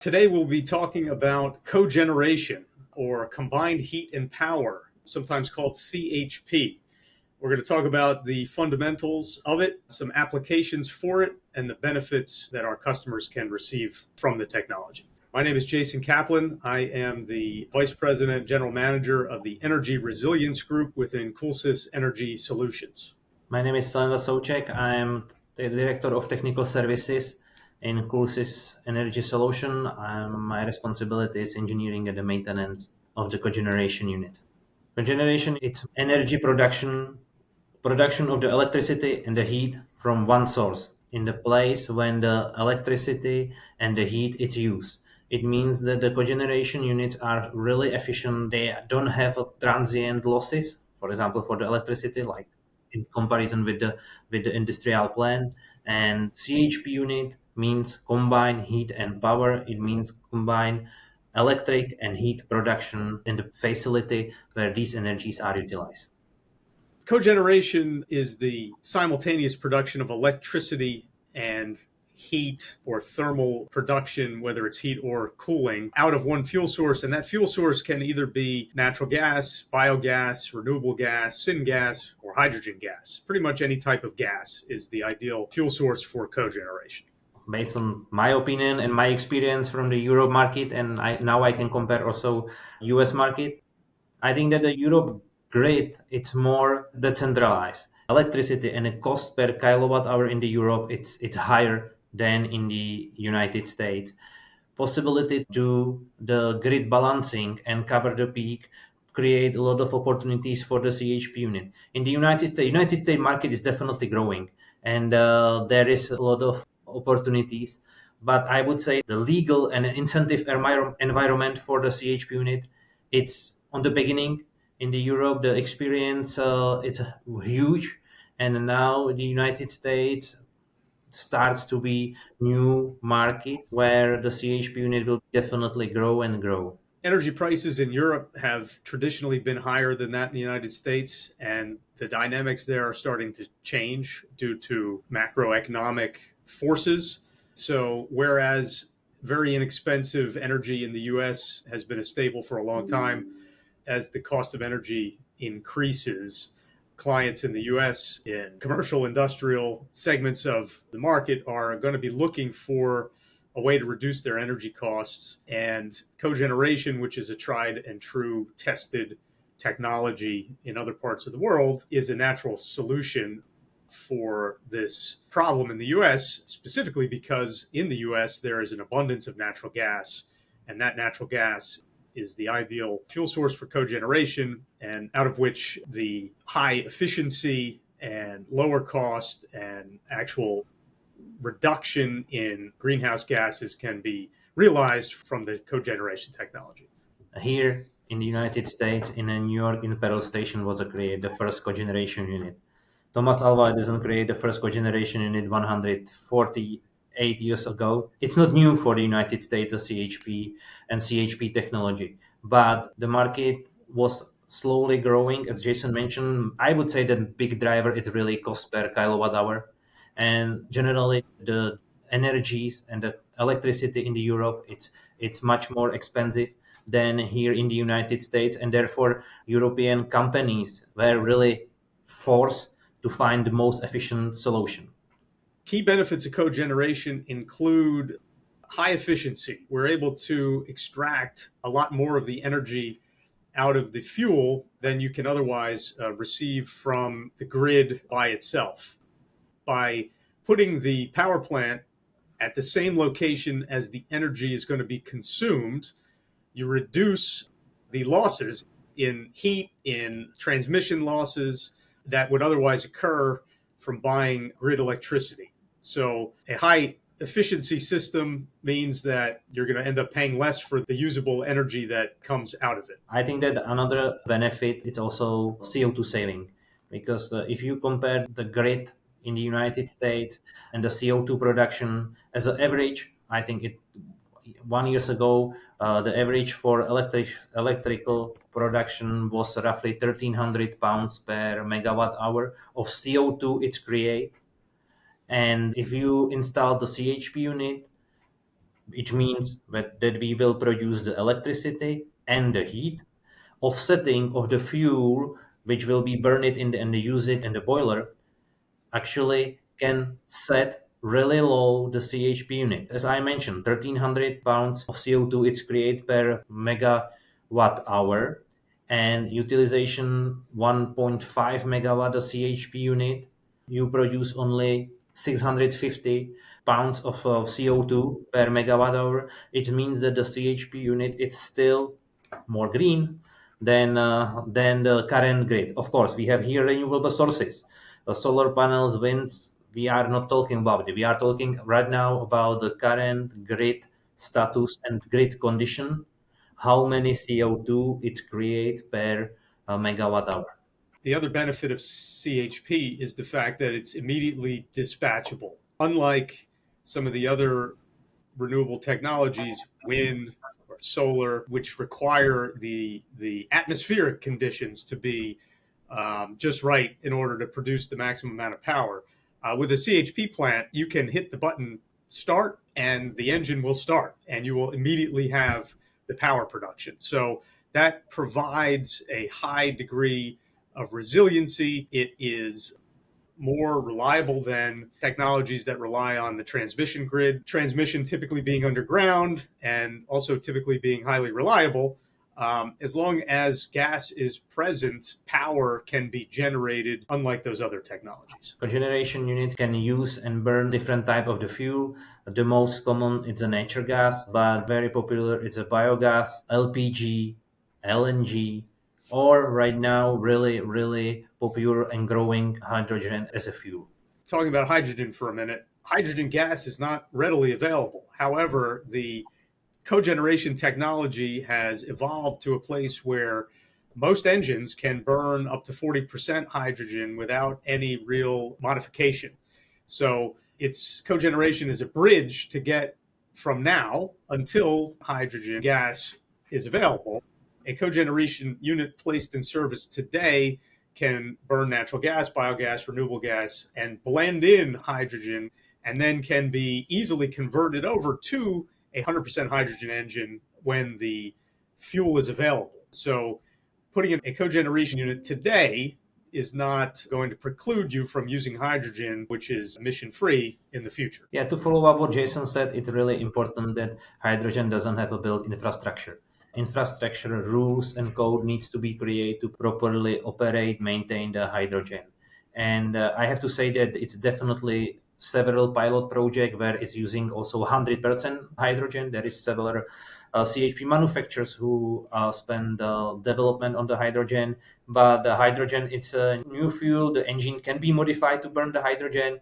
Today we'll be talking about cogeneration, or combined heat and power, sometimes called CHP. We're going to talk about the fundamentals of it, some applications for it, and the benefits that our customers can receive from the technology. My name is Jason Kaplan. I am the Vice President, General Manager of the Energy Resilience Group within CoolSys Energy Solutions. My name is Stanislav Souček. I am the Director of Technical Services in CoolSys Energy Solution. My responsibility is engineering and the maintenance of the cogeneration unit. Cogeneration, it's energy production of the electricity and the heat from one source in the place when the electricity and the heat is used. It means that the cogeneration units are really efficient. They don't have transient losses, for example, for the electricity, like in comparison with the industrial plant. And CHP unit means combined heat and power. It means combined electric and heat production in the facility where these energies are utilized. Cogeneration is the simultaneous production of electricity and heat or thermal production, whether it's heat or cooling, out of one fuel source. And that fuel source can either be natural gas, biogas, renewable gas, syngas, or hydrogen gas. Pretty much any type of gas is the ideal fuel source for cogeneration. Based on my opinion and my experience from the Europe market, and now I can compare also US market, I think that the Europe grid, it's more decentralized. Electricity and the cost per kilowatt hour in the Europe, it's higher than in the United States. Possibility to do the grid balancing and cover the peak create a lot of opportunities for the CHP unit. In the United States market is definitely growing, and there is a lot of opportunities. But I would say the legal and incentive environment for the CHP unit, it's on the beginning. In the Europe, the experience it's huge, and now the United States starts to be new market where the CHP unit will definitely grow and grow. Energy prices in Europe have traditionally been higher than that in the United States, and the dynamics there are starting to change due to macroeconomic forces. So whereas very inexpensive energy in the US has been stable for a long time, as the cost of energy increases, clients in the US in commercial industrial segments of the market are going to be looking for a way to reduce their energy costs. And cogeneration, which is a tried and true tested technology in other parts of the world, is a natural solution for this problem in the US, specifically because in the US there is an abundance of natural gas, and that natural gas is the ideal fuel source for cogeneration, and out of which the high efficiency and lower cost and actual reduction in greenhouse gases can be realized from the cogeneration technology. Here in the United States, in New York, in Pearl Station was created the first cogeneration unit. Thomas Alva Edison created the first cogeneration unit 148 years ago. It's not new for the United States, the CHP and CHP technology, but the market was slowly growing. As Jason mentioned, I would say the big driver is really cost per kilowatt hour. And generally, the energies and the electricity in the Europe, it's much more expensive than here in the United States, and therefore European companies were really forced to find the most efficient solution. Key benefits of cogeneration include high efficiency. We're able to extract a lot more of the energy out of the fuel than you can otherwise receive from the grid by itself. By putting the power plant at the same location as the energy is going to be consumed, you reduce the losses in heat, in transmission losses that would otherwise occur from buying grid electricity. So a high efficiency system means that you're going to end up paying less for the usable energy that comes out of it. I think that another benefit is also CO2 saving, because if you compare the grid in the United States and the CO2 production as an average, I think 1 year ago, the average for electrical production was roughly 1,300 pounds per megawatt hour of CO2 it's create. And if you install the CHP unit, which means that we will produce the electricity and the heat. Offsetting of the fuel, which will be burned in and use it in the boiler, actually can set really low the CHP unit. As I mentioned, 1300 pounds of CO2 it's created per megawatt hour, and utilization 1.5 megawatt of CHP unit, you produce only 650 pounds of CO2 per megawatt hour. It means that the CHP unit is still more green than the current grid. Of course, we have here renewable sources, solar panels, winds. We are not talking about it. We are talking right now about the current grid status and grid condition. How many CO2 it creates per megawatt hour. The other benefit of CHP is the fact that it's immediately dispatchable. Unlike some of the other renewable technologies, wind or solar, which require the atmospheric conditions to be just right in order to produce the maximum amount of power. With a CHP plant, you can hit the button start and the engine will start and you will immediately have the power production. So that provides a high degree of resiliency. It is more reliable than technologies that rely on the transmission grid. Transmission typically being underground and also typically being highly reliable. As long as gas is present, power can be generated, unlike those other technologies. Cogeneration unit can use and burn different type of the fuel. The most common is a natural gas, but very popular it's a biogas, LPG, LNG, or right now really popular and growing hydrogen as a fuel. Talking about hydrogen for a minute, hydrogen gas is not readily available. However, the cogeneration technology has evolved to a place where most engines can burn up to 40% hydrogen without any real modification. So it's cogeneration is a bridge to get from now until hydrogen gas is available. A cogeneration unit placed in service today can burn natural gas, biogas, renewable gas, and blend in hydrogen, and then can be easily converted over to a 100% hydrogen engine when the fuel is available. So putting in a cogeneration unit today is not going to preclude you from using hydrogen, which is emission free in the future. Yeah, to follow up what Jason said, it's really important that hydrogen doesn't have a built infrastructure. Infrastructure rules and code needs to be created to properly operate, maintain the hydrogen. And I have to say that it's definitely several pilot projects where it's using also 100% hydrogen. There is several CHP manufacturers who spend development on the hydrogen, but the hydrogen, it's a new fuel. The engine can be modified to burn the hydrogen,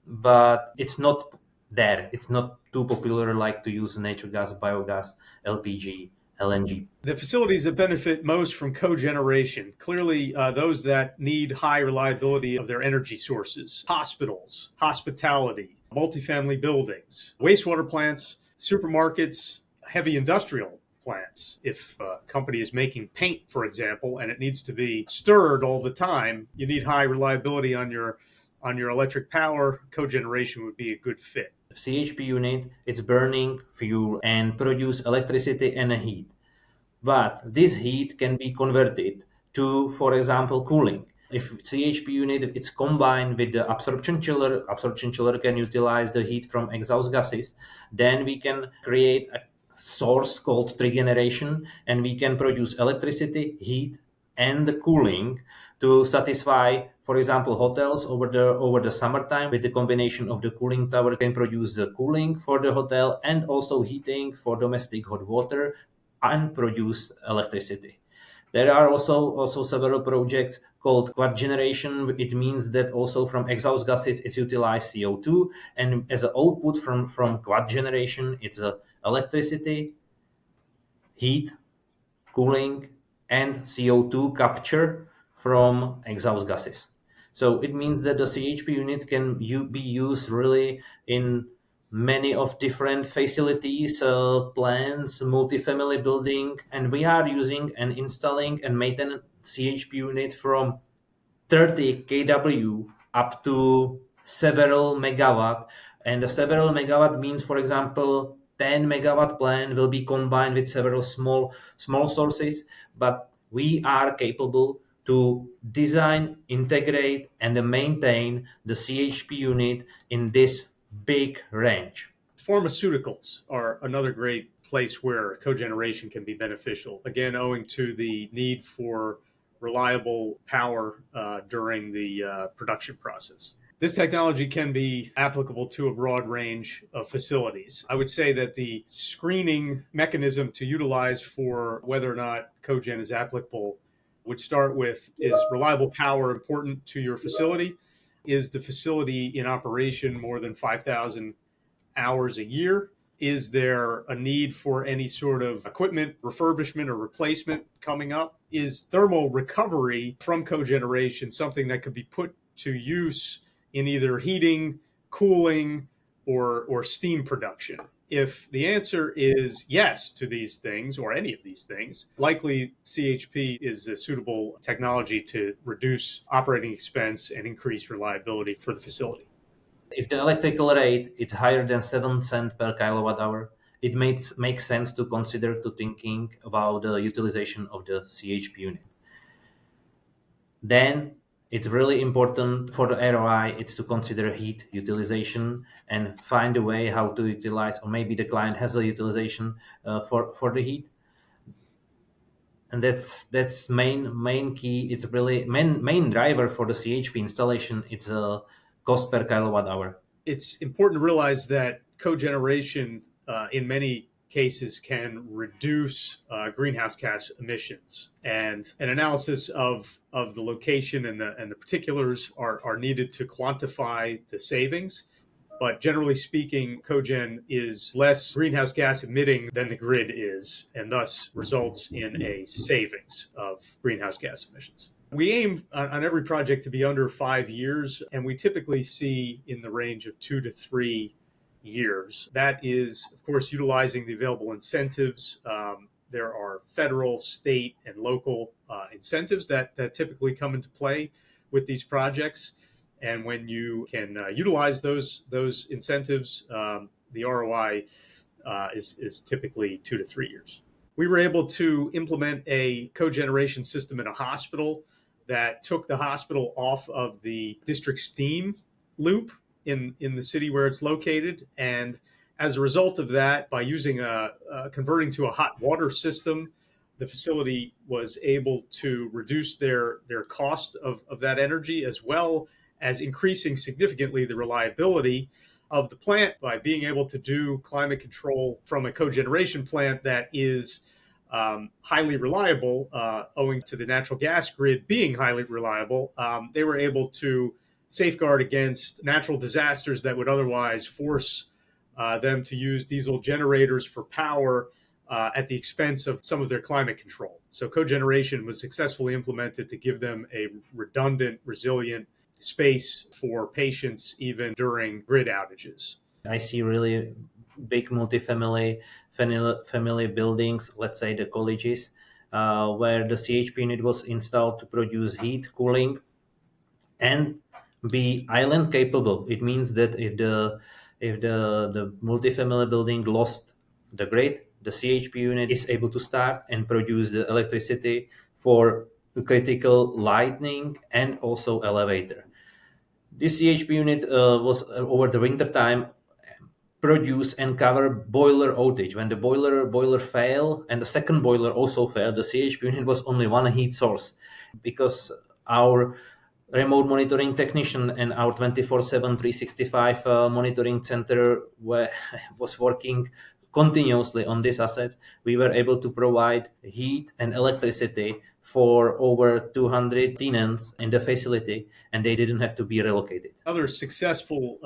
but it's not there. It's not too popular like to use natural gas, biogas, LPG, LNG. The facilities that benefit most from cogeneration, clearly those that need high reliability of their energy sources, hospitals, hospitality, multifamily buildings, wastewater plants, supermarkets, heavy industrial plants. If a company is making paint, for example, and it needs to be stirred all the time, you need high reliability on your electric power. Cogeneration would be a good fit. CHP unit, it's burning fuel and produce electricity and heat. But this heat can be converted to, for example, cooling. If CHP unit it's combined with the absorption chiller can utilize the heat from exhaust gases, then we can create a source called trigeneration, and we can produce electricity, heat, and cooling to satisfy, for example, hotels over the summertime. With the combination of the cooling tower can produce the cooling for the hotel and also heating for domestic hot water and produce electricity. There are also several projects called CoGeneration. It means that also from exhaust gases it's utilized CO2, and as an output from CoGeneration it's electricity, heat, cooling, and CO2 capture from exhaust gases. So it means that the CHP unit can be used really in many of different facilities, plants, multifamily building, and we are using and installing and maintaining CHP unit from 30 kW up to several megawatt. And the several megawatt means, for example, 10 megawatt plant will be combined with several small sources, but we are capable to design, integrate, and maintain the CHP unit in this big range. Pharmaceuticals are another great place where cogeneration can be beneficial, again, owing to the need for reliable power during the production process. This technology can be applicable to a broad range of facilities. I would say that the screening mechanism to utilize for whether or not cogen is applicable would start with, is reliable power important to your facility? Is the facility in operation more than 5,000 hours a year? Is there a need for any sort of equipment refurbishment or replacement coming up? Is thermal recovery from cogeneration something that could be put to use in either heating, cooling, or steam production? If the answer is yes to these things, or any of these things, likely CHP is a suitable technology to reduce operating expense and increase reliability for the facility. If the electrical rate is higher than 7 cents per kilowatt hour, it makes sense to consider to thinking about the utilization of the CHP unit. Then it's really important for the ROI, it's to consider heat utilization and find a way how to utilize, or maybe the client has a utilization for the heat. And that's main key. It's really main driver for the CHP installation. It's a cost per kilowatt hour. It's important to realize that cogeneration, in many cases, can reduce greenhouse gas emissions, and an analysis of the location and the particulars are needed to quantify the savings. But generally speaking, cogen is less greenhouse gas emitting than the grid is, and thus results in a savings of greenhouse gas emissions. We aim on every project to be under 5 years, and we typically see in the range of 2 to 3 years. That is, of course, utilizing the available incentives. There are federal, state, and local incentives that typically come into play with these projects. And when you can utilize those incentives, the ROI is typically 2 to 3 years. We were able to implement a cogeneration system in a hospital that took the hospital off of the district steam loop in the city where it's located. And as a result of that, by using converting to a hot water system, the facility was able to reduce their cost of that energy, as well as increasing significantly the reliability of the plant by being able to do climate control from a cogeneration plant that is highly reliable, owing to the natural gas grid being highly reliable. They were able to safeguard against natural disasters that would otherwise force them to use diesel generators for power at the expense of some of their climate control. So cogeneration was successfully implemented to give them a redundant, resilient space for patients even during grid outages. I see really big multifamily family buildings, let's say the colleges, where the CHP unit was installed to produce heat, cooling, and be island capable. It means that if the multifamily building lost the grid, the CHP unit is able to start and produce the electricity for critical lighting and also elevator. This CHP unit was over the winter time produce and cover boiler outage. When the boiler failed and the second boiler also failed, the CHP unit was only one heat source, because our remote monitoring technician and our 24/7 365 monitoring center was working continuously on these assets. We were able to provide heat and electricity for over 200 tenants in the facility, and they didn't have to be relocated. Another successful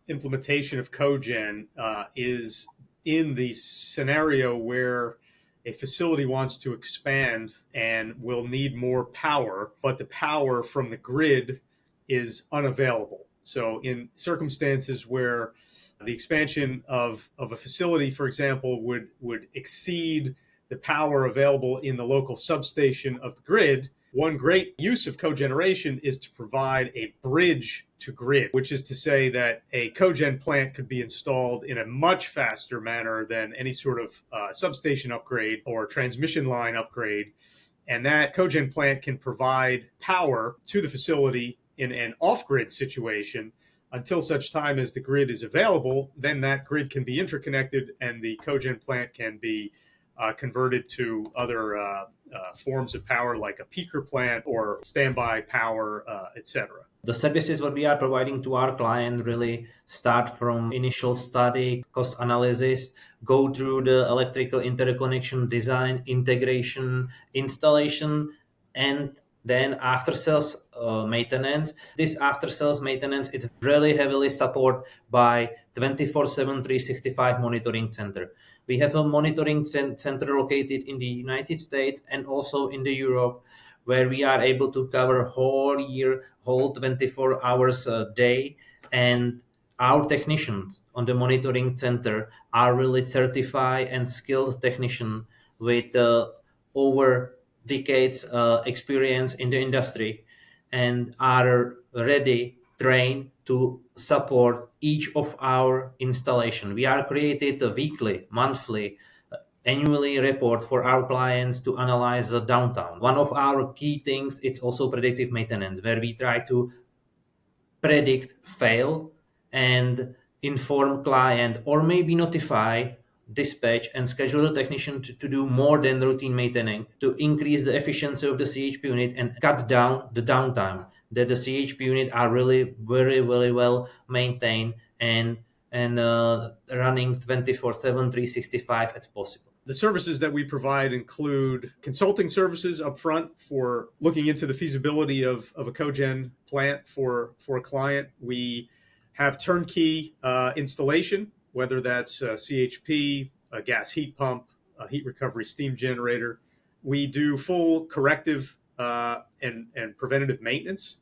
implementation of cogen is in the scenario where a facility wants to expand and will need more power, but the power from the grid is unavailable. So in circumstances where the expansion of a facility, for example, would exceed the power available in the local substation of the grid, One great use of cogeneration is to provide a bridge to grid, which is to say that a cogen plant could be installed in a much faster manner than any sort of substation upgrade or transmission line upgrade. And that cogen plant can provide power to the facility in an off-grid situation until such time as the grid is available. Then that grid can be interconnected and the cogen plant can be converted to other forms of power like a peaker plant or standby power, etc. The services what we are providing to our client really start from initial study, cost analysis, go through the electrical interconnection design, integration, installation, and then after sales maintenance. This after sales maintenance is really heavily supported by 24/7 365 monitoring center. We have a monitoring center located in the United States and also in the Europe, where we are able to cover whole year, whole 24 hours a day. And our technicians on the monitoring center are really certified and skilled technicians with over decades experience in the industry and are ready, trained to support each of our installation. We are created a weekly, monthly, annually report for our clients to analyze the downtime. One of our key things is also predictive maintenance, where we try to predict fail and inform client or maybe notify dispatch and schedule the technician to do more than routine maintenance to increase the efficiency of the CHP unit and cut down the downtime, that the CHP unit are really very, very well maintained and running 24/7 365 as possible. The services that we provide include consulting services up front for looking into the feasibility of a cogen plant for a client. We have turnkey installation, whether that's CHP, a gas heat pump, a heat recovery steam generator. We do full corrective and preventative maintenance.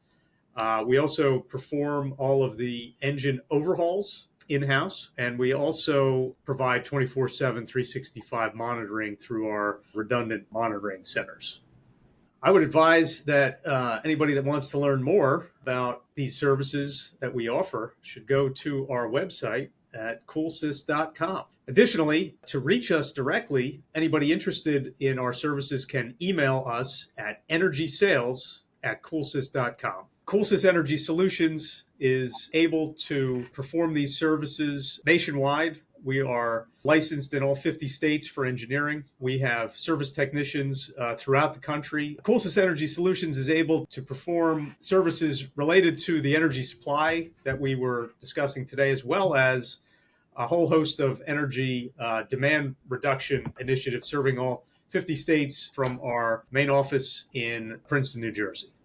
We also perform all of the engine overhauls in-house, and we also provide 24/7 365 monitoring through our redundant monitoring centers. I would advise that anybody that wants to learn more about these services that we offer should go to our website at CoolSys.com. Additionally, to reach us directly, anybody interested in our services can email us at energysales@CoolSys.com. CoolSys Energy Solutions is able to perform these services nationwide. We are licensed in all 50 states for engineering. We have service technicians throughout the country. CoolSys Energy Solutions is able to perform services related to the energy supply that we were discussing today, as well as a whole host of energy demand reduction initiatives serving all 50 states from our main office in Princeton, New Jersey.